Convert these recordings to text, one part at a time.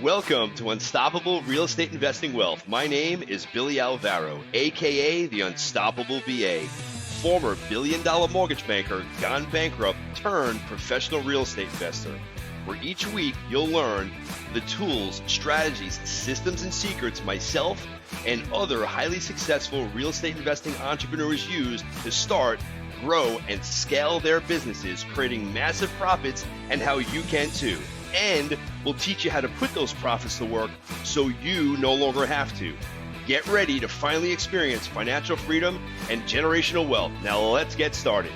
Welcome to Unstoppable Real Estate Investing Wealth. My name is Billy Alvaro, aka the Unstoppable BA, former billion-dollar mortgage banker gone bankrupt turned professional real estate investor, where each week you'll learn the tools, strategies, systems, and secrets myself and other highly successful real estate investing entrepreneurs use to start, grow, and scale their businesses, creating massive profits, and how you can too. And we'll teach you how to put those profits to work so you no longer have to. Get ready to finally experience financial freedom and generational wealth. Now let's get started.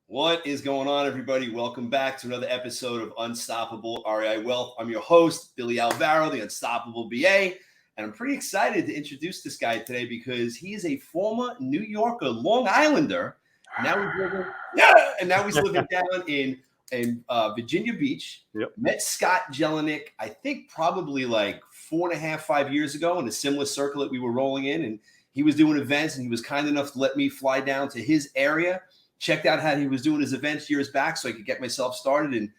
What is going on, everybody? Welcome back to another episode of Unstoppable REI Wealth. I'm your host, Billy Alvaro, the Unstoppable BA, and I'm pretty excited to introduce this guy today because he is a former New Yorker, Long Islander. Now he's living down in Virginia Beach. Yep. Met Scott Jelinek, I think probably like 4.5, 5 years ago in a similar circle that we were rolling in. And he was doing events and he was kind enough to let me fly down to his area. Checked out how he was doing his events years back so I could get myself started. And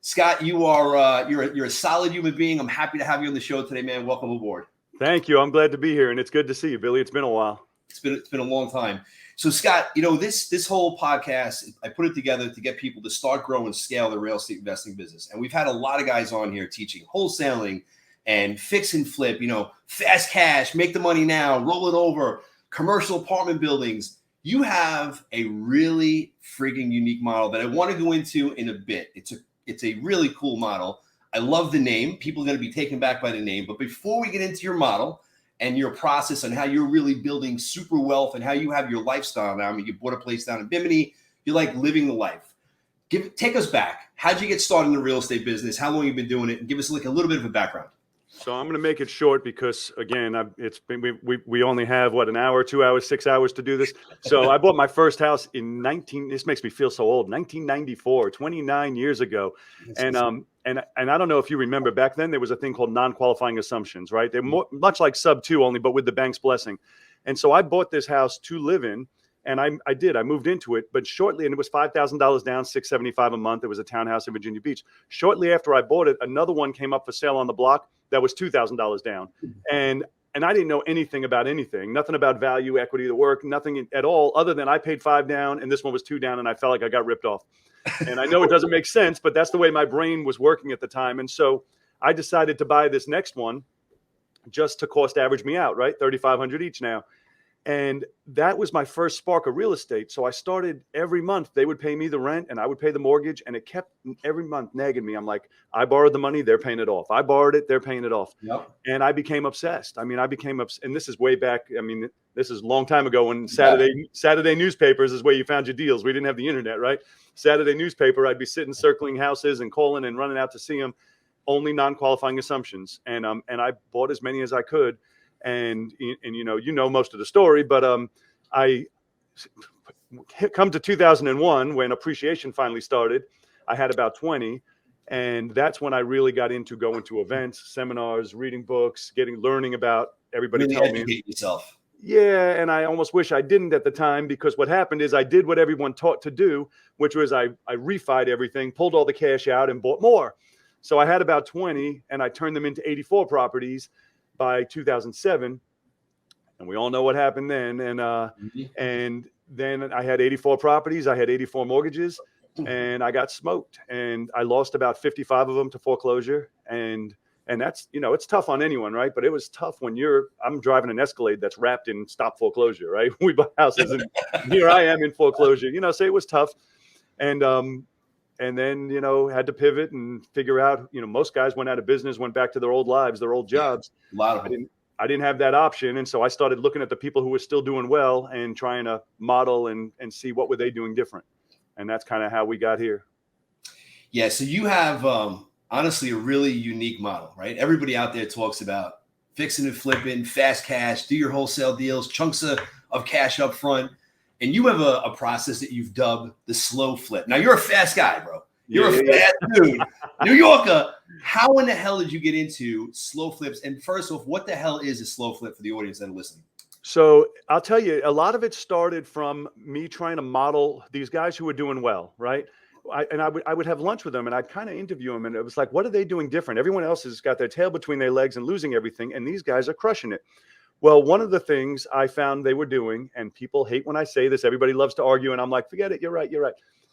Scott, you are you're a solid human being. I'm happy to have you on the show today, man. Welcome aboard. Thank you. I'm glad to be here, and it's good to see you, Billy. It's been a while. It's been a long time. So Scott, this whole podcast, I put it together to get people to start, grow, and scale their real estate investing business. And we've had a lot of guys on here teaching wholesaling and fix and flip, fast cash, make the money now, roll it over, commercial apartment buildings. You have a really frigging unique model that I want to go into in a bit. It's a really cool model. I love the name. People are going to be taken back by the name. But before we get into your model and your process and how you're really building super wealth and how you have your lifestyle now. I mean, you bought a place down in Bimini. You're like living the life. Take us back. How'd you get started in the real estate business? How long have you been doing it? And give us like a little bit of a background. So I'm going to make it short because, again, we only have, an hour, 2 hours, 6 hours to do this. So I bought my first house in this makes me feel so old, 1994, 29 years ago. And I don't know if you remember, back then there was a thing called non-qualifying assumptions, right? They're much like sub 2 only, but with the bank's blessing. And so I bought this house to live in, and I moved into it, but shortly, and it was $5,000 down, $675 a month. It was a townhouse in Virginia Beach. Shortly after I bought it, another one came up for sale on the block that was $2,000 down. And I didn't know anything about anything, nothing about value, equity, the work, nothing at all, other than I paid $5 down and this one was $2 down, and I felt like I got ripped off. And I know it doesn't make sense, but that's the way my brain was working at the time. And so I decided to buy this next one just to cost average me out, right? $3,500 each now. And that was my first spark of real estate. So I started every month, they would pay me the rent and I would pay the mortgage, and it kept every month nagging me. I'm like, I borrowed the money, they're paying it off. I borrowed it, they're paying it off. Yep. And I became obsessed. And this is way back. This is a long time ago when Saturday newspapers is where you found your deals. We didn't have the internet, right? Saturday newspaper, I'd be sitting circling houses and calling and running out to see them, only non-qualifying assumptions. And I bought as many as I could. And most of the story, but I come to 2001 when appreciation finally started. I had about 20, and that's when I really got into going to events, seminars, reading books, learning about everybody. Really educate yourself. Yeah, and I almost wish I didn't at the time, because what happened is I did what everyone taught to do, which was I refied everything, pulled all the cash out, and bought more. So I had about 20, and I turned them into 84 properties by 2007, and we all know what happened then. And then I had 84 properties. I had 84 mortgages, and I got smoked, and I lost about 55 of them to foreclosure. And that's, it's tough on anyone, right? But it was tough when I'm driving an Escalade that's wrapped in stop foreclosure, right? We buy houses, and here I am in foreclosure, so it was tough. And then, had to pivot and figure out, most guys went out of business, went back to their old lives, their old jobs. A lot of them. I didn't have that option. And so I started looking at the people who were still doing well and trying to model and see what were they doing different. And that's kind of how we got here. Yeah. So you have, honestly, a really unique model, right? Everybody out there talks about fixing and flipping, fast cash, do your wholesale deals, chunks of cash up front. And you have a process that you've dubbed the slow flip. Now, you're a fast guy, bro. You're a fast dude. New Yorker. How in the hell did you get into slow flips? And first off, what the hell is a slow flip for the audience that are listening? So I'll tell you, a lot of it started from me trying to model these guys who were doing well, right? I would have lunch with them, and I'd kind of interview them, and it was like, what are they doing different? Everyone else has got their tail between their legs and losing everything, and these guys are crushing it. Well, one of the things I found they were doing, and people hate when I say this, everybody loves to argue, and I'm like, forget it, you're right,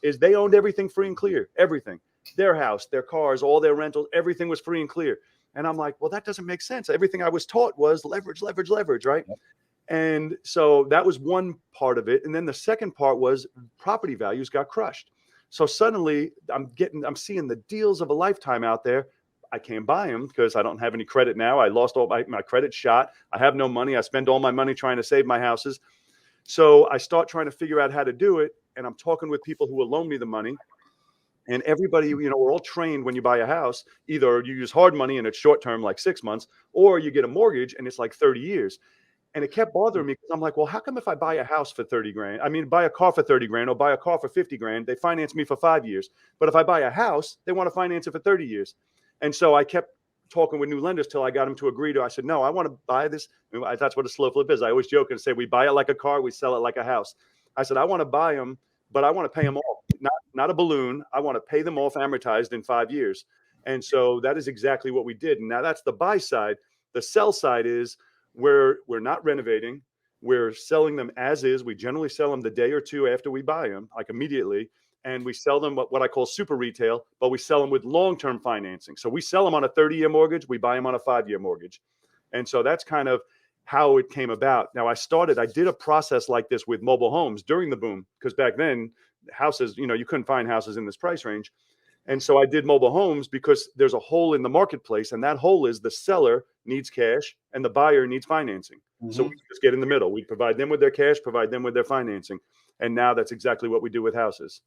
is they owned everything free and clear, everything. Their house, their cars, all their rentals, everything was free and clear. And I'm like, well, that doesn't make sense. Everything I was taught was leverage, leverage, leverage, right? Yep. And so that was one part of it. And then the second part was property values got crushed. So suddenly I'm seeing the deals of a lifetime out there. I can't buy them because I don't have any credit now. I lost all my credit shot. I have no money. I spend all my money trying to save my houses. So I start trying to figure out how to do it. And I'm talking with people who will loan me the money. And everybody, we're all trained when you buy a house, either you use hard money and it's short term, like 6 months, or you get a mortgage and it's like 30 years. And it kept bothering me because I'm like, well, how come if I buy a house for 30 grand, I mean, buy a car for 30 grand or buy a car for 50 grand, they finance me for 5 years. But if I buy a house, they want to finance it for 30 years. And so I kept talking with new lenders till I got them to agree to, I said, no, I want to buy this. That's what a slow flip is. I always joke and say, we buy it like a car, we sell it like a house. I said, I want to buy them, but I want to pay them off, not a balloon. I want to pay them off amortized in 5 years. And so that is exactly what we did. And now that's the buy side. The sell side is we're not renovating. We're selling them as is. We generally sell them the day or two after we buy them, like immediately. And we sell them what I call super retail, but we sell them with long-term financing. So we sell them on a 30-year mortgage. We buy them on a 5-year mortgage. And so that's kind of how it came about. Now I did a process like this with mobile homes during the boom, because back then houses, you couldn't find houses in this price range. And so I did mobile homes because there's a hole in the marketplace, and that hole is the seller needs cash and the buyer needs financing. Mm-hmm. So we just get in the middle. We provide them with their cash, provide them with their financing. And now that's exactly what we do with houses.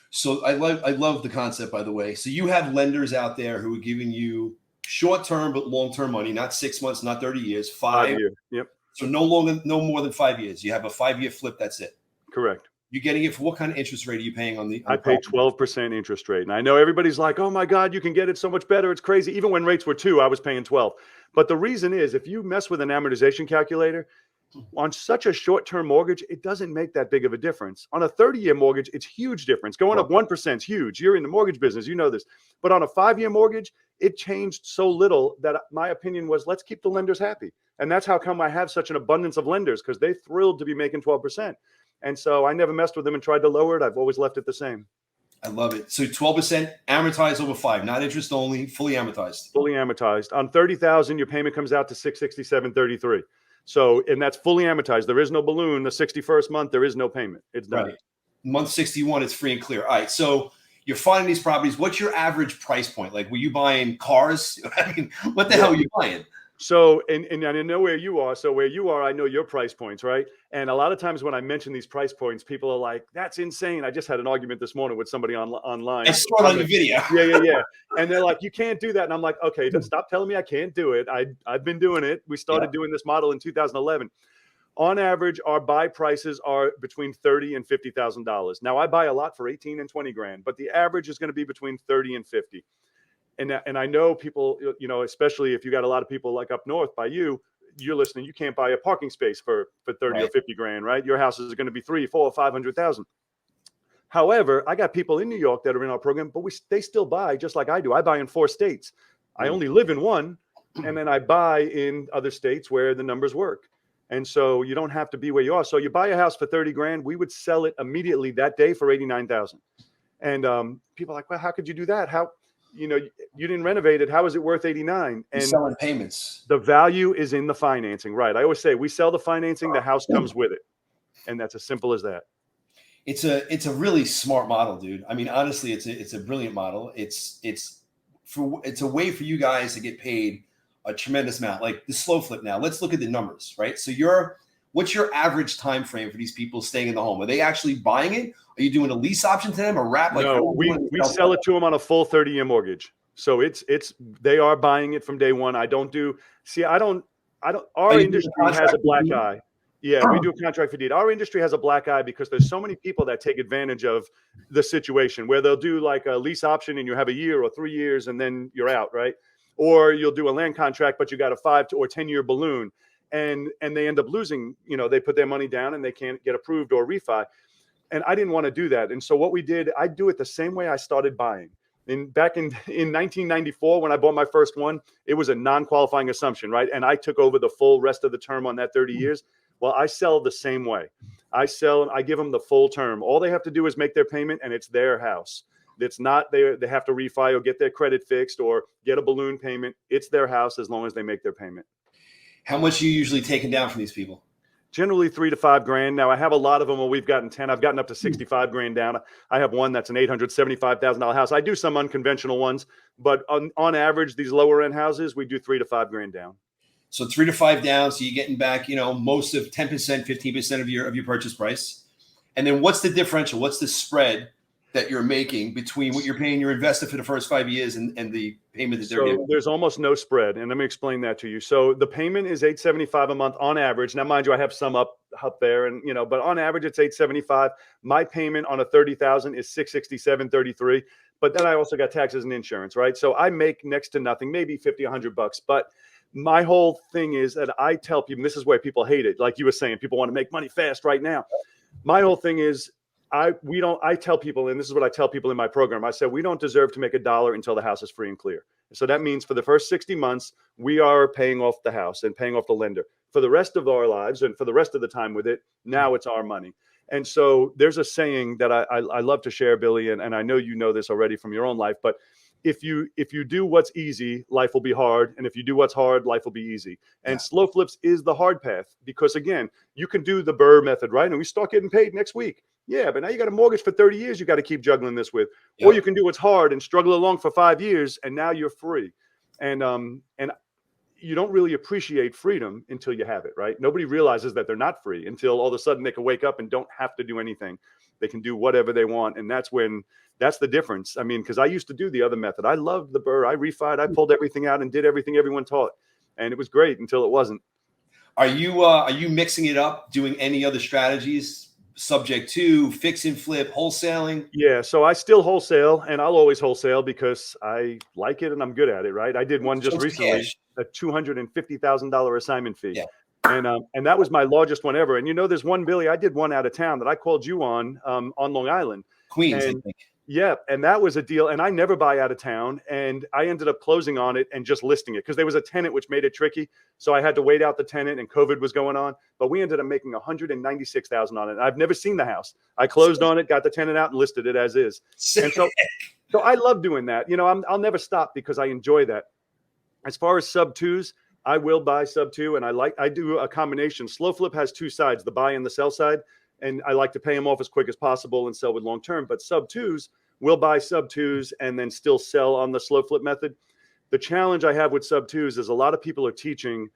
So I love the concept, by the way. So you have lenders out there who are giving you short-term but long-term money, not 6 months, not 30 years, 5 years. Yep. So no more than 5 years. You have a 5-year flip. That's it. Correct. You're getting it for what kind of interest rate are you paying on the? I pay 12% interest rate. And I know everybody's like, oh my God, you can get it so much better. It's crazy. Even when rates were 2, I was paying 12. But the reason is, if you mess with an amortization calculator on such a short-term mortgage, it doesn't make that big of a difference. On a 30-year mortgage, it's huge difference. Going up 1% is huge. You're in the mortgage business, you know this. But on a 5-year mortgage, it changed so little that my opinion was, let's keep the lenders happy. And that's how come I have such an abundance of lenders, because they're thrilled to be making 12%. And so I never messed with them and tried to lower it. I've always left it the same. I love it. So 12% amortized over 5, not interest only, fully amortized. Fully amortized. On 30,000, your payment comes out to $667.33. So, and that's fully amortized. There is no balloon. The 61st month, there is no payment. It's done. Right. Month 61, it's free and clear. All right. So you're finding these properties. What's your average price point? Like, were you buying cars? I mean, what the hell are you buying? So, and I know where you are. So where you are, I know your price points, right? And a lot of times when I mention these price points, people are like, that's insane. I just had an argument this morning with somebody online. I saw it on the video. Yeah. And they're like, you can't do that. And I'm like, okay, stop telling me I can't do it. I've been doing it. We started doing this model in 2011. On average, our buy prices are between $30,000 and $50,000. Now I buy a lot for 18 and 20 grand, but the average is going to be between 30 and 50. And I know people, especially if you got a lot of people like up north by you're listening, you can't buy a parking space for 30 or 50 grand, right? Your house is going to be 300, 400, 500,000. However, I got people in New York that are in our program, but they still buy just like I do. I buy in 4 states. I only live in one, and then I buy in other states where the numbers work. And so you don't have to be where you are. So you buy a house for 30 grand, we would sell it immediately that day for 89,000. And people are like, well, how could you do that? How? You didn't renovate it. How is it worth 89? And selling payments. The value is in the financing, right? I always say we sell the financing, the house comes with it. And that's as simple as that. It's a really smart model, dude. I mean, honestly, it's a brilliant model. It's a way for you guys to get paid a tremendous amount. Like the slow flip now. Let's look at the numbers, right? So what's your average time frame for these people staying in the home? Are they actually buying it? Are you doing a lease option to them or wrap? Like, no, we sell it to them on a full 30-year mortgage. So they are buying it from day one. Our industry has a black eye. Yeah, we do a contract for deed. Our industry has a black eye because there's so many people that take advantage of the situation where they'll do like a lease option and you have a year or 3 years and then you're out, right? Or you'll do a land contract, but you got a 5 or 10-year balloon. And they end up losing, they put their money down and they can't get approved or refi. And I didn't want to do that. And so what we did, I do it the same way I started buying. Back in 1994, when I bought my first one, it was a non-qualifying assumption, right? And I took over the full rest of the term on that 30 years. Well, I sell the same way. I give them the full term. All they have to do is make their payment, and it's their house. It's not they have to refi or get their credit fixed or get a balloon payment. It's their house as long as they make their payment. How much are you usually taking down from these people? Generally $3,000 to $5,000. Now I have a lot of them where we've gotten 10. I've gotten up to $65,000 down. I have one that's an $875,000 house. I do some unconventional ones, but on average, these lower end houses, we do $3,000 to $5,000 down. So 3 to 5 down. So you're getting back, most of 10%, 15% of your purchase price. And then what's the differential? What's the spread that you're making between what you're paying your investor for the first 5 years and the payment that they're getting? There's almost no spread. And let me explain that to you. So the payment is $875 a month on average. Now, mind you, I have some up there and, but on average it's $875. My payment on a $30,000 is $667.33. But then I also got taxes and insurance, right? So I make next to nothing, maybe $50, $100. But my whole thing is that I tell people, and this is why people hate it. Like you were saying, people want to make money fast right now. My whole thing is, I tell people, and this is what I tell people in my program, I said, we don't deserve to make $1 until the house is free and clear. So that means for the first 60 months, we are paying off the house and paying off the lender. For the rest of our lives and for the rest of the time with it, now it's our money. And so there's a saying that I love to share, Billy, and I know you know this already from your own life, but if you do what's easy, life will be hard. And if you do what's hard, life will be easy. And slow flips is the hard path because, again, you can do the Burr method, right? And we start getting paid next week. Yeah, but now you got a mortgage for 30 years you got to keep juggling this with. Yep. Or you can do what's hard and struggle along for 5 years, and now you're free. And you don't really appreciate freedom until you have it, right? Nobody realizes that they're not free until all of a sudden they can wake up and don't have to do anything. They can do whatever they want. And that's the difference. I mean, because I used to do the other method. I loved the Burr. I refied. I pulled everything out and did everything everyone taught. And it was great until it wasn't. Are you mixing it up, doing any other strategies? Subject to fix and flip, wholesaling? Yeah, so I still wholesale, and I'll always wholesale because I like it and I'm good at it, right? I did one just recently, a $250,000 assignment fee. Yeah. And that was my largest one ever. And there's one, Billy, I did one out of town that I called you on Long Island. Queens, and, I think. Yeah, and that was a deal. And I never buy out of town. And I ended up closing on it and just listing it because there was a tenant, which made it tricky. So I had to wait out the tenant and COVID was going on. But we ended up making $196,000 on it. I've never seen the house. I closed on it, got the tenant out and listed it as is. And so I love doing that. I'll never stop because I enjoy that. As far as sub twos, I will buy sub two. And I do a combination. Slow flip has two sides, the buy and the sell side. And I like to pay them off as quick as possible and sell with long term. But sub twos, we'll buy sub twos and then still sell on the slow flip method. The challenge I have with sub twos is a lot of people are teaching,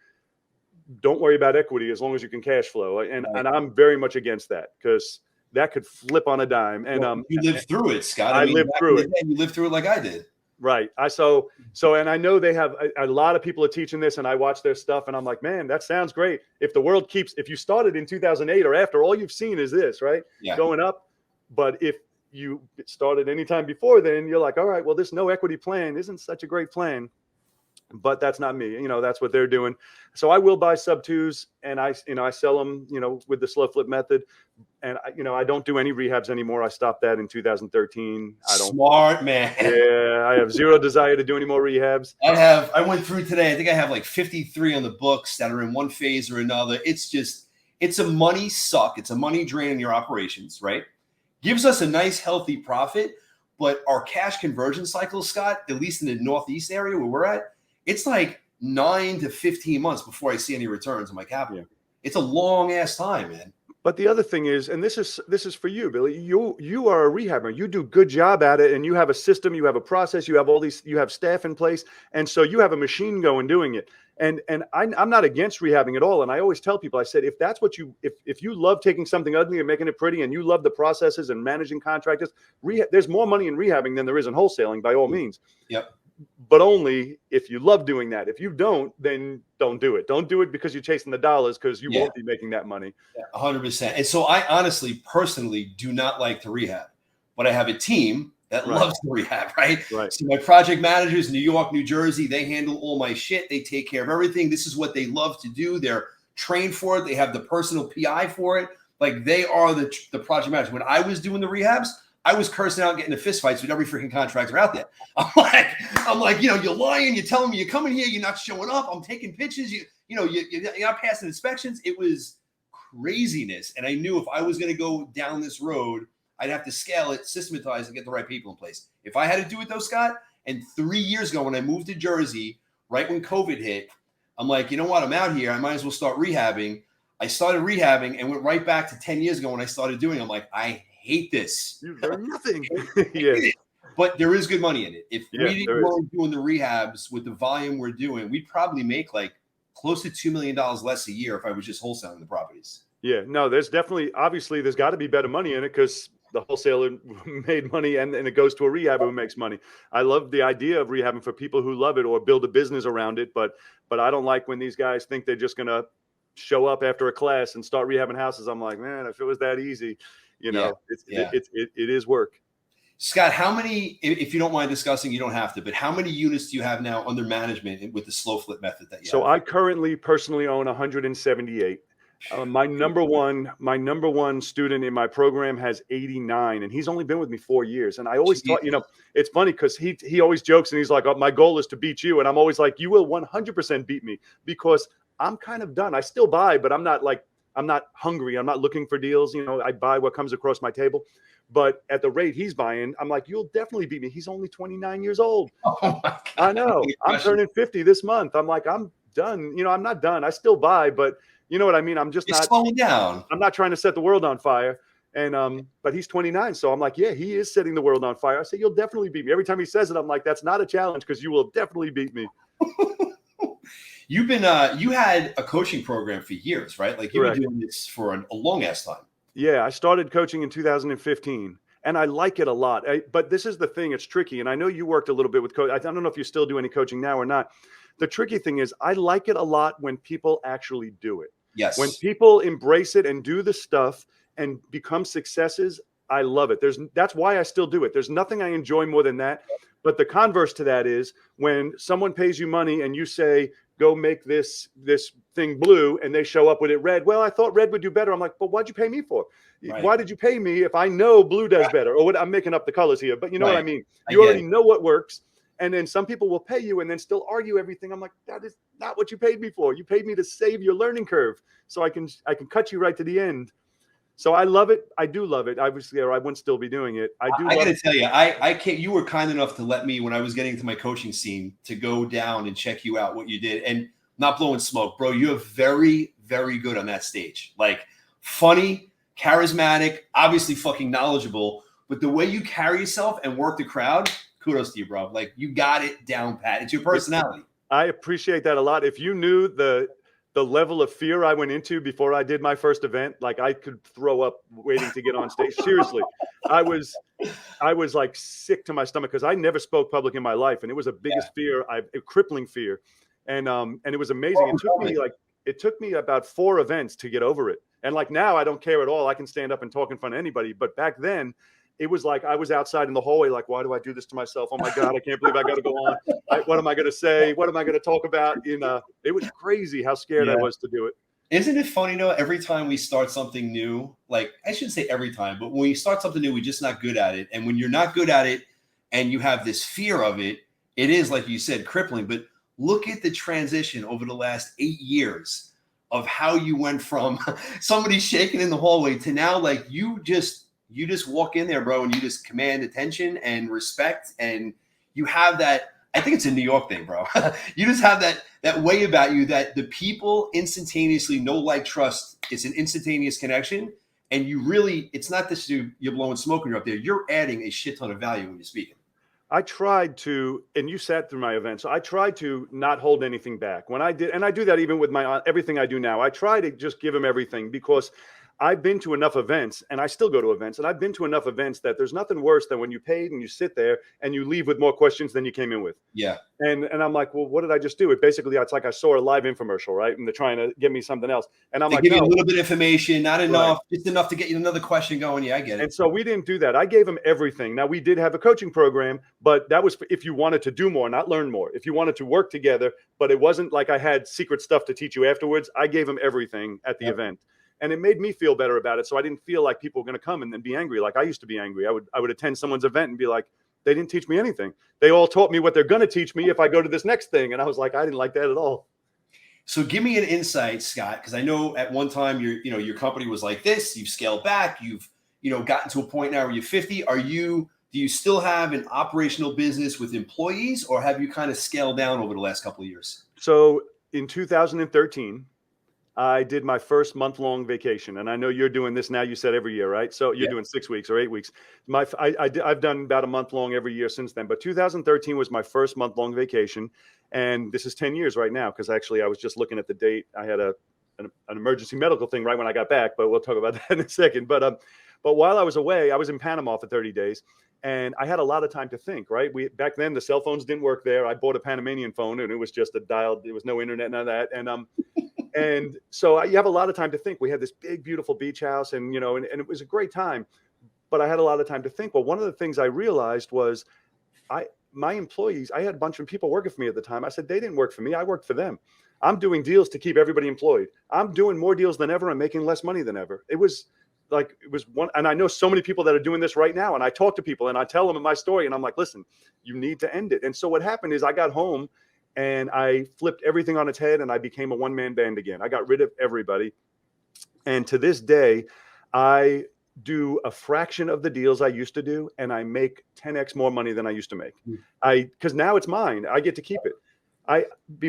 don't worry about equity as long as you can cash flow. And I'm very much against that because that could flip on a dime. And you lived through it, Scott. I lived through it. You lived through it like I did. Right. And I know they have a lot of people are teaching this and I watch their stuff and I'm like, man, that sounds great. If you started in 2008 or after, all you've seen is this, right? Yeah. Going up. But if you started anytime before then, you're like, all right, well, this no equity plan isn't such a great plan. But that's not me. That's what they're doing. So I will buy sub twos and I sell them, with the slow flip method. And I don't do any rehabs anymore. I stopped that in 2013. Smart man. Yeah. I have zero desire to do any more rehabs. I went through today. I think I have like 53 on the books that are in one phase or another. It's a money suck. It's a money drain in your operations, right? Gives us a nice, healthy profit. But our cash conversion cycle, Scott, at least in the Northeast area where we're at, it's like 9 to 15 months before I see any returns on my capital. Yeah. It's a long ass time, man. But the other thing is, and this is for you, Billy, you are a rehabber. You do a good job at it and you have a system, you have a process, you have staff in place. And so you have a machine going doing it. And I'm not against rehabbing at all. And I always tell people, I said, if that's what if you love taking something ugly and making it pretty and you love the processes and managing contractors, there's more money in rehabbing than there is in wholesaling by all means. Yep. But only if you love doing that. If you don't, then don't do it. Don't do it because you're chasing the dollars because you won't be making that money. 100%. And so I honestly, personally do not like to rehab, but I have a team that loves to rehab, right? So my project managers, New York, New Jersey, they handle all my shit. They take care of everything. This is what they love to do. They're trained for it. They have the personal PI for it. Like they are the project managers. When I was doing the rehabs, I was cursing out and getting into fist fights with every freaking contractor out there. I'm like, you know, you're lying. You're telling me you're coming here. You're not showing up. I'm taking pictures. You're not passing inspections. It was craziness. And I knew if I was going to go down this road, I'd have to scale it, systematize, and get the right people in place. If I had to do it though, Scott, and 3 years ago when I moved to Jersey, right when COVID hit, I'm like, you know what? I'm out here. I might as well start rehabbing. I started rehabbing and went right back to 10 years ago when I started doing it. I'm like, I hate this. You learn nothing. Yeah. But there is good money in it. If Yeah, we didn't go doing the rehabs with the volume we're doing, we'd probably make like close to $2 million less a year if I was just wholesaling the properties. Yeah, no, there's definitely, obviously, there's got to be better money in it because the wholesaler made money and it goes to a rehabber who makes money. I love the idea of rehabbing for people who love it or build a business around it. But I don't like when these guys think they're just going to show up after a class and start rehabbing houses. I'm like, man, if it was that easy, you know, it is work. Scott, how many, if you don't mind discussing, you don't have to, but how many units do you have now under management with the slow flip method that you have? So I currently personally own 178. My number one student in my program has 89, and he's only been with me 4 years. And I always thought, you know, it's funny because he always jokes and he's like, oh, my goal is to beat you. And I'm always like, you will 100% beat me because I'm kind of done. I still buy, but I'm not hungry. I'm not looking for deals. You know, I buy what comes across my table. But at the rate he's buying, I'm like, you'll definitely beat me. He's only 29 years old. Oh my God. I know. I'm turning 50 this month. I'm like, I'm done. You know, I'm not done. I still buy, but you know what I mean? I'm just not slowing down. I'm not trying to set the world on fire. And but he's 29. So I'm like, yeah, he is setting the world on fire. I say, you'll definitely beat me. Every time he says it, I'm like, that's not a challenge because you will definitely beat me. You've been you had a coaching program for years, right? Like you've been doing this for a long ass time. Yeah, I started coaching in 2015. And I like it a lot. But this is the thing. It's tricky. And I know you worked a little bit with coach. I don't know if you still do any coaching now or not. The tricky thing is I like it a lot when people actually do it. Yes. When people embrace it and do the stuff and become successes, I love it. That's why I still do it. There's nothing I enjoy more than that. But the converse to that is when someone pays you money and you say, go make this thing blue, and they show up with it red. Well, I thought red would do better. I'm like, but what'd you pay me for? Right. Why did you pay me if I know blue does better? Or what? I'm making up the colors here, but you know what I mean? You already know what works. And then some people will pay you and then still argue everything. I'm like, that is not what you paid me for. You paid me to save your learning curve so I can cut you right to the end. So I love it. I do love it. Obviously, or I wouldn't still be doing it. I got to tell you, I can't. You were kind enough to let me, when I was getting into my coaching scene, to go down and check you out, what you did, and not blowing smoke, bro. You're very, very good on that stage. Like funny, charismatic, obviously fucking knowledgeable, but the way you carry yourself and work the crowd, kudos to you, bro. Like you got it down pat. It's your personality. I appreciate that a lot. If you knew the level of fear I went into before I did my first event, like I could throw up waiting to get on stage. Seriously, I was like sick to my stomach because I never spoke public in my life, and it was the biggest fear, a crippling fear, and it was amazing. It took me about 4 events to get over it, and like now I don't care at all. I can stand up and talk in front of anybody, but back then it was like I was outside in the hallway, like, why do I do this to myself? Oh my God, I can't believe I got to go on. What am I going to say? What am I going to talk about? It was crazy how scared I was to do it. Isn't it funny though? Every time we start something new, like I shouldn't say every time, but when we start something new, we're just not good at it. And when you're not good at it and you have this fear of it, it is, like you said, crippling. But look at the transition over the last 8 years of how you went from somebody shaking in the hallway to now, like you just walk in there, bro, and you just command attention and respect. And you have that, I think it's a New York thing, bro. You just have that way about you that the people instantaneously know, like, trust. It's an instantaneous connection. And you really, it's not this you're blowing smoke when you're up there. You're adding a shit ton of value when you're speaking. I tried to, and you sat through my event, so I tried to not hold anything back. When I did, and I do that even with everything I do now. I try to just give them everything because I've been to enough events, and I still go to events, and I've been to enough events that there's nothing worse than when you paid and you sit there and you leave with more questions than you came in with. Yeah. And I'm like, well, what did I just do? It's like I saw a live infomercial, right? And they're trying to get me something else. And I'm like, give you a little bit of information, not enough, just enough to get you another question going. Yeah, I get it. And so we didn't do that. I gave them everything. Now, we did have a coaching program, but that was if you wanted to do more, not learn more. If you wanted to work together, but it wasn't like I had secret stuff to teach you afterwards. I gave them everything at the event. And it made me feel better about it. So I didn't feel like people were going to come and then be angry. Like I used to be angry. I would attend someone's event and be like, they didn't teach me anything. They all taught me what they're going to teach me if I go to this next thing. And I was like, I didn't like that at all. So give me an insight, Scott, because I know at one time your company was like this. You've scaled back. You've gotten to a point now where you're 50. Do you still have an operational business with employees, or have you kind of scaled down over the last couple of years? So in 2013, I did my first month-long vacation, and I know you're doing this now. You said every year, right? So you're doing 6 weeks or 8 weeks. I've done about a month-long every year since then. But 2013 was my first month-long vacation, and this is 10 years right now because actually I was just looking at the date. I had an emergency medical thing right when I got back, but we'll talk about that in a second. But while I was away, I was in Panama for 30 days. And I had a lot of time to think, right? Back then the cell phones didn't work there. I bought a Panamanian phone and it was just a dial. There was no internet, none of that. And so you have a lot of time to think. We had this big, beautiful beach house and it was a great time, but I had a lot of time to think. Well, one of the things I realized was my employees, I had a bunch of people working for me at the time. I said, they didn't work for me. I worked for them. I'm doing deals to keep everybody employed. I'm doing more deals than ever. I'm making less money than ever. It was one, and I know so many people that are doing this right now. And I talk to people and I tell them my story and I'm like, listen, you need to end it. And so what happened is I got home and I flipped everything on its head and I became a one-man band again. I got rid of everybody. And to this day, I do a fraction of the deals I used to do and I make 10x more money than I used to make. Because now it's mine. I get to keep it.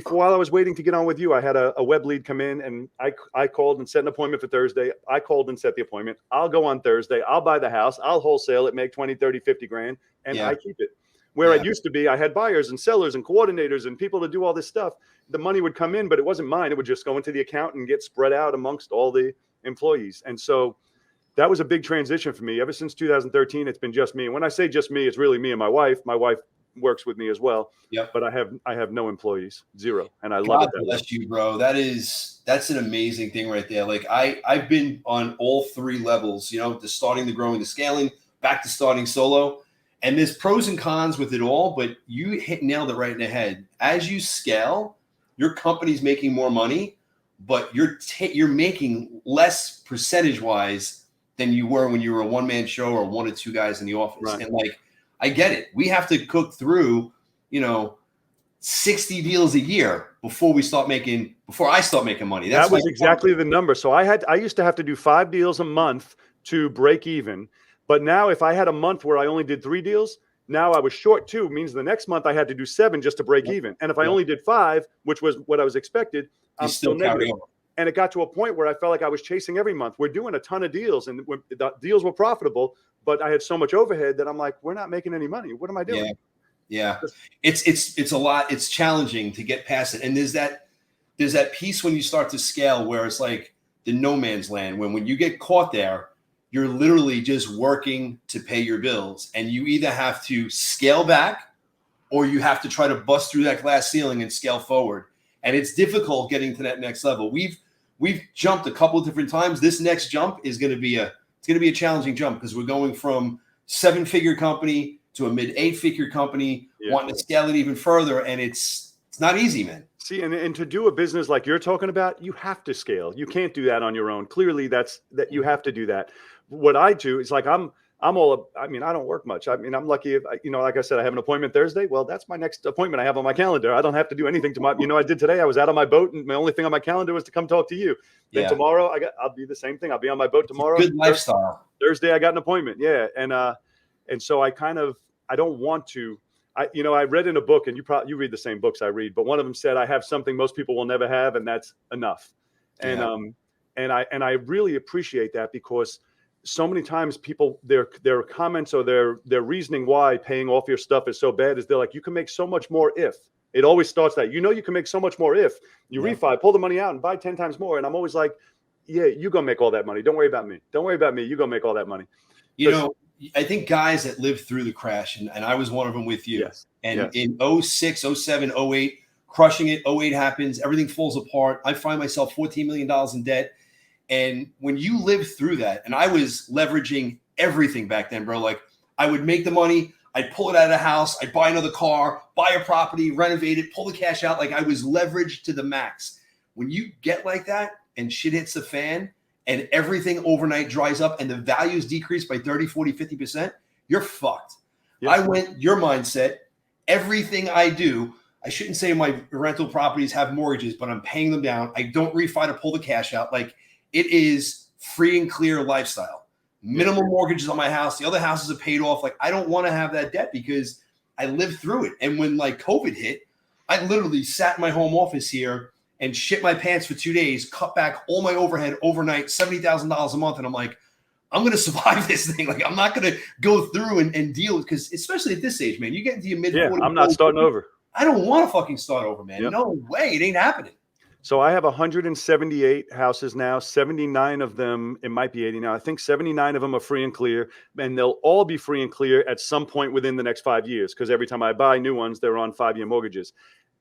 While I was waiting to get on with you, I had a web lead come in and I called and set an appointment for Thursday. I called and set the appointment. I'll go on Thursday. I'll buy the house. I'll wholesale it, make 20, 30, 50 grand. And I keep it. Where it used to be, I had buyers and sellers and coordinators and people to do all this stuff. The money would come in, but it wasn't mine. It would just go into the account and get spread out amongst all the employees. And so that was a big transition for me. Ever since 2013, it's been just me. And when I say just me, it's really me and my wife. My wife works with me as well. Yep. But I have no employees, zero. And I love it. God bless you, bro. That's an amazing thing right there. Like I've been on all three levels, the starting, the growing, the scaling, back to starting solo. And there's pros and cons with it all, but you nailed it right in the head. As you scale, your company's making more money, but you're making less percentage-wise than you were when you were a one-man show or one or two guys in the office. Right. And I get it. We have to cook through, 60 deals a year before I start making money. That was exactly the number. So I used to have to do 5 deals a month to break even. But now if I had a month where I only did 3 deals, now I was short 2, means the next month I had to do 7 just to break even. And if I only did 5, which was what I was expected, I'm still negative. And it got to a point where I felt like I was chasing every month. We're doing a ton of deals and the deals were profitable, but I had so much overhead that I'm like, we're not making any money. What am I doing? Yeah. It's a lot. It's challenging to get past it. And there's that piece when you start to scale where it's like the no man's land, when you get caught there, you're literally just working to pay your bills. And you either have to scale back or you have to try to bust through that glass ceiling and scale forward. And it's difficult getting to that next level. We've jumped a couple of different times. This next jump is going to be a challenging jump because we're going from 7-figure company to a mid 8-figure company, wanting to scale it even further. And it's not easy, man. See, and to do a business like you're talking about, you have to scale. You can't do that on your own. Clearly that you have to do that. What I do is like, I don't work much. I mean, I'm lucky if, like I said, I have an appointment Thursday. Well, that's my next appointment I have on my calendar. I don't have to do anything I did today. I was out on my boat and my only thing on my calendar was to come talk to you. Then tomorrow I'll be the same thing. I'll be on my boat tomorrow. Good lifestyle. Thursday, I got an appointment. Yeah. And so I don't want to, I read in a book and you read the same books I read, but one of them said, I have something most people will never have. And that's enough. And I really appreciate that because so many times people, their comments or their reasoning why paying off your stuff is so bad is they're like, you can make so much more if. It always starts that, you can make so much more if you refi, pull the money out and buy 10 times more. And I'm always like, yeah, you go make all that money. Don't worry about me. Don't worry about me. You go make all that money. I think guys that lived through the crash, and I was one of them with you. Yes. And in 06, 07, 08, crushing it, 08 happens, everything falls apart. I find myself $14 million in debt. And when you live through that, and I was leveraging everything back then, bro, like I would make the money, I'd pull it out of the house, I'd buy another car, buy a property, renovate it, pull the cash out. Like I was leveraged to the max. When you get like that and shit hits the fan and everything overnight dries up and the values decrease by 30, 40, 50%, you're fucked. Yep. I went your mindset. Everything I do, I shouldn't say my rental properties have mortgages, but I'm paying them down. I don't refi to pull the cash out. Like, it is free and clear lifestyle. Minimum mortgages on my house. The other houses are paid off. Like, I don't want to have that debt because I lived through it. And when like COVID hit, I literally sat in my home office here and shit my pants for 2 days, cut back all my overhead overnight, $70,000 a month. And I'm like, I'm going to survive this thing. Like, I'm not going to go through and deal with, because especially at this age, man, you get into your mid-40s. I'm not starting over. I don't want to fucking start over, man. No way. It ain't happening. So I have 178 houses now, 79 of them, it might be 80 now. I think 79 of them are free and clear, and they'll all be free and clear at some point within the next 5 years. Because every time I buy new ones, they're on 5-year mortgages.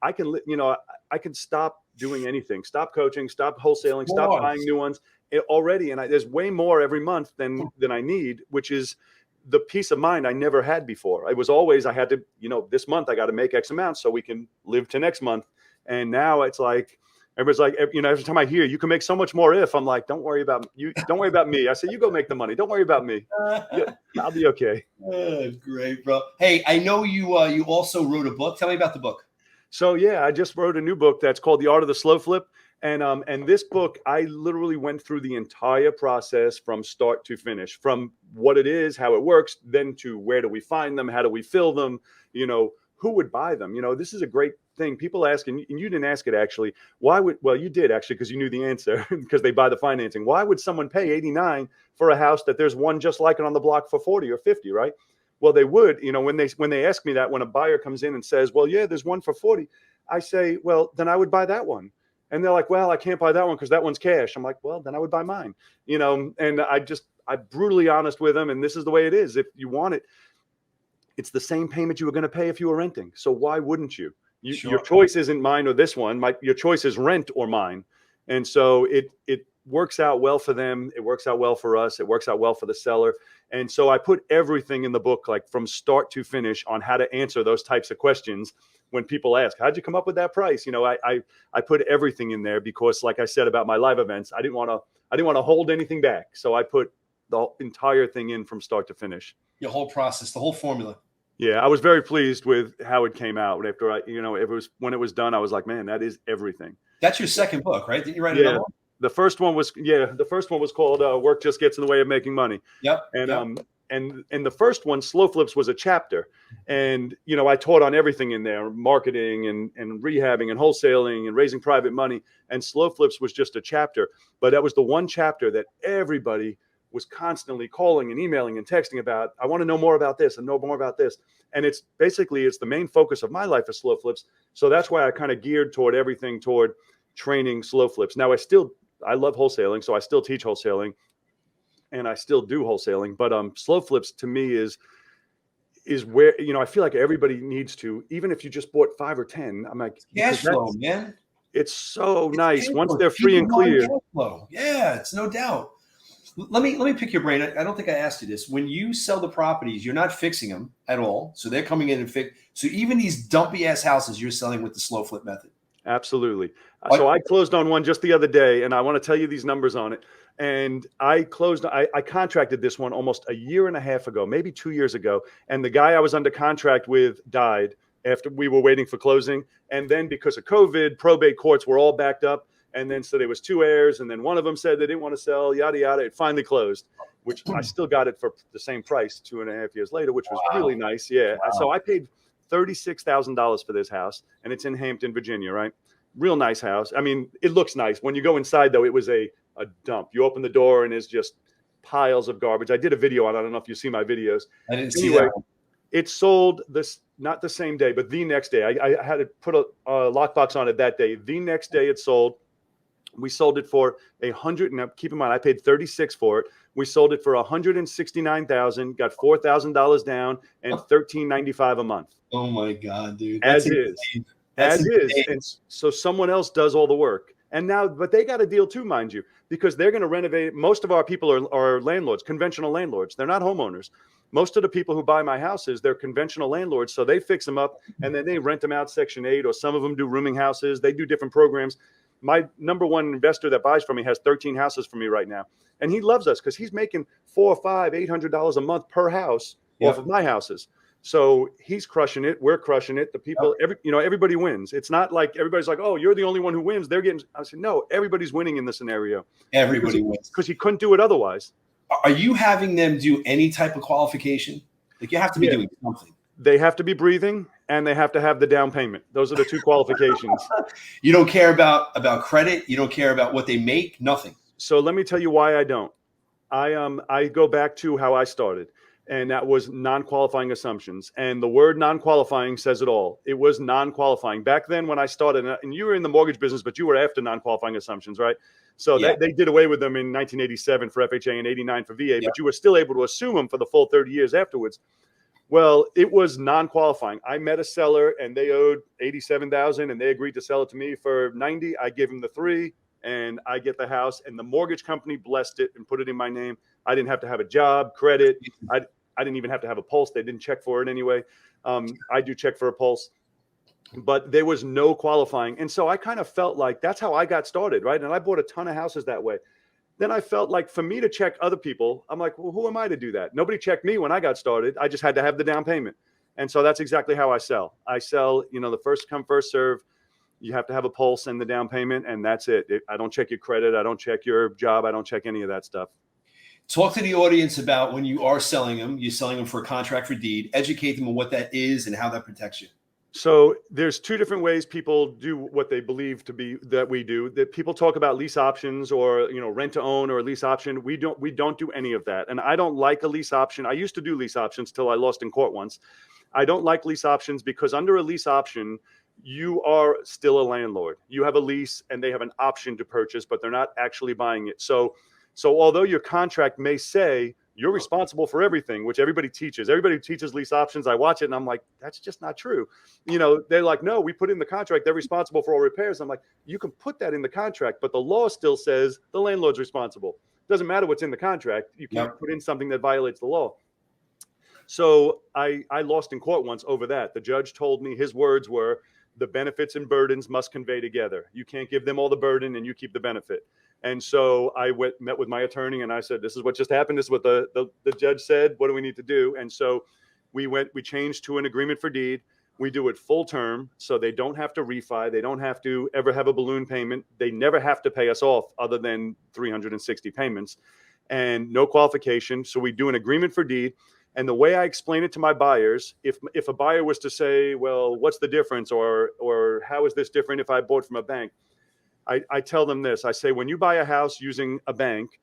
I can, I can stop doing anything, stop coaching, stop wholesaling, stop buying new ones already. And there's way more every month than I need, which is the peace of mind I never had before. It was always, I had to, this month I got to make X amount so we can live to next month. And now it's like, everybody's like, every time I hear you can make so much more if, I'm like, don't worry about you. Don't worry about me. I say, you go make the money. Don't worry about me. I'll be okay. Great, bro. Hey, I know you also wrote a book. Tell me about the book. So I just wrote a new book that's called The Art of the Slow Flip. And this book, I literally went through the entire process from start to finish, from what it is, how it works, then to where do we find them? How do we fill them? Who would buy them? This is a great thing. People ask, and you didn't ask it actually. Well, you did actually, because you knew the answer, because they buy the financing. Why would someone pay 89 for a house that there's one just like it on the block for 40 or 50, right? Well, they would, when they ask me that, when a buyer comes in and says, well, yeah, there's one for 40, I say, well, then I would buy that one. And they're like, well, I can't buy that one because that one's cash. I'm like, well, then I would buy mine, and I'm brutally honest with them. And this is the way it is. If you want it, it's the same payment you were going to pay if you were renting. So why wouldn't you? Your choice isn't mine or this one. Your choice is rent or mine. And so it works out well for them. It works out well for us. It works out well for the seller. And so I put everything in the book, like from start to finish, on how to answer those types of questions. When people ask, how'd you come up with that price? I put everything in there because, like I said about my live events, I didn't want to hold anything back. So I put the entire thing in from start to finish. Your whole process, the whole formula. Yeah, I was very pleased with how it came out. After when it was done, I was like, man, that is everything. That's your second book, right? Didn't you write another one? The first one was called Work Just Gets in the Way of Making Money. Yep. And the first one, Slow Flips, was a chapter. And, I taught on everything in there, marketing and rehabbing and wholesaling and raising private money. And Slow Flips was just a chapter. But that was the one chapter that everybody was constantly calling and emailing and texting about. I want to know more about this and know more about this. And it's the main focus of my life is Slow Flips. So that's why I kind of geared toward everything toward training Slow Flips. Now I love wholesaling, so I still teach wholesaling and I still do wholesaling. But Slow Flips to me is where, I feel like everybody needs to, even if you just bought 5 or 10, I'm like, cash flow, man. It's so nice once they're free and clear. Yeah, it's no doubt. Let me pick your brain. I don't think I asked you this. When you sell the properties, you're not fixing them at all. So they're coming in and fix. So even these dumpy ass houses you're selling with the slow flip method. Absolutely. So I closed on one just the other day, and I want to tell you these numbers on it. And I contracted this one almost a year and a half ago, maybe 2 years ago. And the guy I was under contract with died after we were waiting for closing. And then because of COVID, probate courts were all backed up. And then so there was 2 heirs, and then one of them said they didn't want to sell, yada, yada. It finally closed, which I still got it for the same price 2.5 years later, which was really nice. Yeah. Wow. So I paid $36,000 for this house, and it's in Hampton, Virginia, right? Real nice house. I mean, it looks nice. When you go inside, though, it was a dump. You open the door, and it's just piles of garbage. I did a video on it. I don't know if you see my videos. I didn't see that. It sold not the same day, but the next day. I had to put a lockbox on it that day. The next day it sold. We sold it for $100. Now, keep in mind, I paid $36 for it. We sold it for $169,000. Got $4,000 down and $13.95 a month. Oh my God, dude! As is. And so someone else does all the work. And now, but they got a deal too, mind you, because they're going to renovate. Most of our people are landlords, conventional landlords. They're not homeowners. Most of the people who buy my houses, they're conventional landlords. So they fix them up and then they rent them out Section 8, or some of them do rooming houses. They do different programs. my number one investor that buys from me has 13 houses for me right now. And he loves us because he's making $400, $500, $800 a month per house off of my houses. So he's crushing it. We're crushing it. The people, everybody wins. It's not like everybody's like, oh, you're the only one who wins. They're getting, I said, no, everybody's winning in this scenario. Everybody wins. Because he couldn't do it otherwise. Are you having them do any type of qualification? Like you have to be doing something. They have to be breathing and they have to have the down payment. Those are the two qualifications. You don't care about credit. You don't care about what they make. Nothing. So let me tell you why I don't. I go back to how I started. And that was non-qualifying assumptions. And the word non-qualifying says it all. It was non-qualifying. Back then when I started, and you were in the mortgage business, but you were after non-qualifying assumptions, right? So they did away with them in 1987 for FHA and 89 for VA, but you were still able to assume them for the full 30 years afterwards. Well, it was non-qualifying. I met a seller and they owed $87,000 and they agreed to sell it to me for $90,000. I give them the $3,000 and I get the house, and the mortgage company blessed it and put it in my name. I didn't have to have a job, credit. I didn't even have to have a pulse. They didn't check for it anyway. I do check for a pulse, but there was no qualifying. And so I kind of felt like that's how I got started, right? And I bought a ton of houses that way. Then I felt like for me to check other people, I'm like, well, who am I to do that? Nobody checked me when I got started. I just had to have the down payment. And so that's exactly how I sell. I sell, the first come, first serve. You have to have a pulse and the down payment, and that's it. I don't check your credit. I don't check your job. I don't check any of that stuff. Talk to the audience about when you are selling them, you're selling them for a contract for deed, educate them on what that is and how that protects you. So there's two different ways people do what they believe to be that we do. That people talk about lease options or, rent to own or a lease option. We don't do any of that. And I don't like a lease option. I used to do lease options till I lost in court once. I don't like lease options because under a lease option, you are still a landlord. You have a lease and they have an option to purchase, but they're not actually buying it. So although your contract may say you're responsible for everything, which everybody teaches who teaches lease options, I watch it and I'm like, that's just not true. They're like, no, we put in the contract, they're responsible for all repairs. I'm like, you can put that in the contract, but the law still says the landlord's responsible. Doesn't matter what's in the contract. You can't put in something that violates the law. So I lost in court once over that. The judge told me, his words were, the benefits and burdens must convey together. You can't give them all the burden and you keep the benefit. And so I met with my attorney and I said, this is what just happened. This is what the judge said. What do we need to do? And so we changed to an agreement for deed. We do it full term. So they don't have to refi. They don't have to ever have a balloon payment. They never have to pay us off other than 360 payments and no qualification. So we do an agreement for deed. And the way I explain it to my buyers, if a buyer was to say, well, what's the difference? Or how is this different if I bought from a bank? I tell them this. I say, when you buy a house using a bank,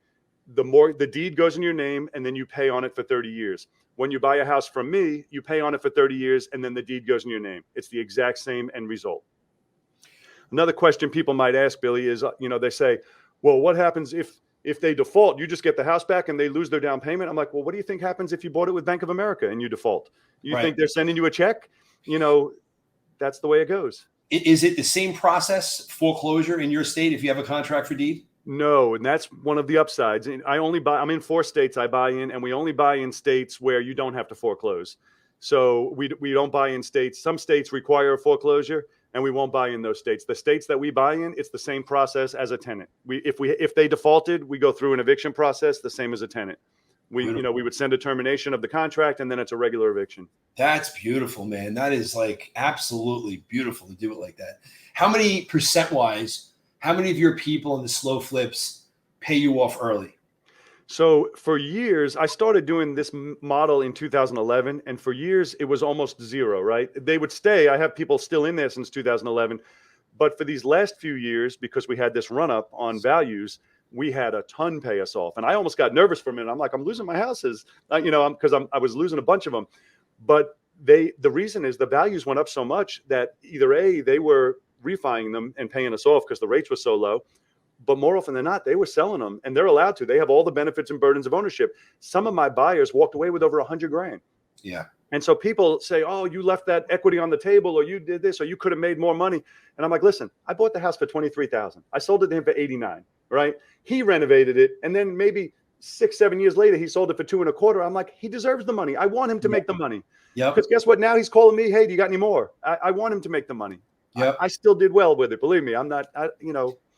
the deed goes in your name and then you pay on it for 30 years. When you buy a house from me, you pay on it for 30 years and then the deed goes in your name. It's the exact same end result. Another question people might ask, Billy, is, they say, well, what happens if they default? You just get the house back and they lose their down payment. I'm like, well, what do you think happens if you bought it with Bank of America and you default? You think they're sending you a check? That's the way it goes. Is it the same process, foreclosure in your state if you have a contract for deed? No, and that's one of the upsides. And I'm in 4 states I buy in, and we only buy in states where you don't have to foreclose. So we don't buy in states. Some states require a foreclosure, and we won't buy in those states. The states that we buy in, it's the same process as a tenant. If they defaulted, we go through an eviction process, the same as a tenant. We would send a termination of the contract, and then it's a regular eviction. That's beautiful, man. That is like absolutely beautiful to do it like that. How many percent-wise, how many of your people in the slow flips pay you off early? So for years, I started doing this model in 2011, and for years it was almost zero, right? They would stay. I have people still in there since 2011, but for these last few years, because we had this run up on values, we had a ton pay us off. And I almost got nervous for a minute. I'm like, I'm losing my houses, because I was losing a bunch of them. But the reason is the values went up so much that either A, they were refining them and paying us off because the rates were so low. But more often than not, they were selling them, and they're allowed to. They have all the benefits and burdens of ownership. Some of my buyers walked away with over $100,000. Yeah. And so people say, oh, you left that equity on the table, or you did this, or you could have made more money. And I'm like, listen, I bought the house for $23,000. I sold it to him for $89,000, right? He renovated it. And then maybe 6-7 years later, he sold it for $2.25. I'm like, he deserves the money. I want him to make the money. Yeah. Because guess what? Now he's calling me, hey, do you got any more? I want him to make the money. Yeah. I still did well with it. Believe me, I'm not,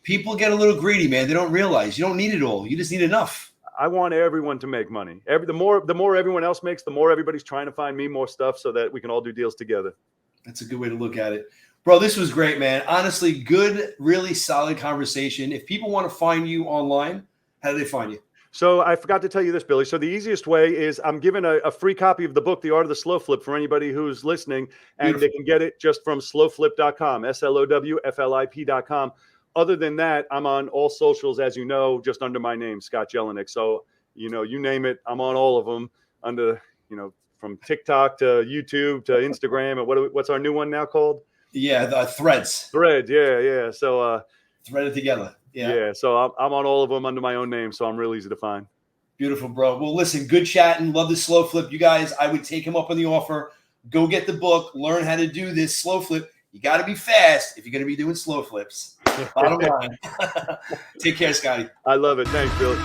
People get a little greedy, man. They don't realize you don't need it all. You just need enough. I want everyone to make money. The more everyone else makes, the more everybody's trying to find me more stuff so that we can all do deals together. That's a good way to look at it. Bro, this was great, man. Honestly, good, really solid conversation. If people want to find you online, how do they find you? So I forgot to tell you this, Billy. So the easiest way is I'm giving a free copy of the book, The Art of the Slow Flip, for anybody who's listening, and Beautiful. they can get it just from slowflip.com, SLOWFLIP.com. Other than that, I'm on all socials, as you know, just under my name, Scott Jelinek. So, you name it, I'm on all of them under, from TikTok to YouTube to Instagram. And what's our new one now called? Yeah, the Threads. Threads, yeah. So thread it together. Yeah. So I'm on all of them under my own name, so I'm real easy to find. Beautiful, bro. Well, listen, good chatting. Love the slow flip. You guys, I would take him up on the offer. Go get the book. Learn how to do this slow flip. You got to be fast if you're going to be doing slow flips. Bottom line. Take care, Scotty. I love it. Thanks, Billy.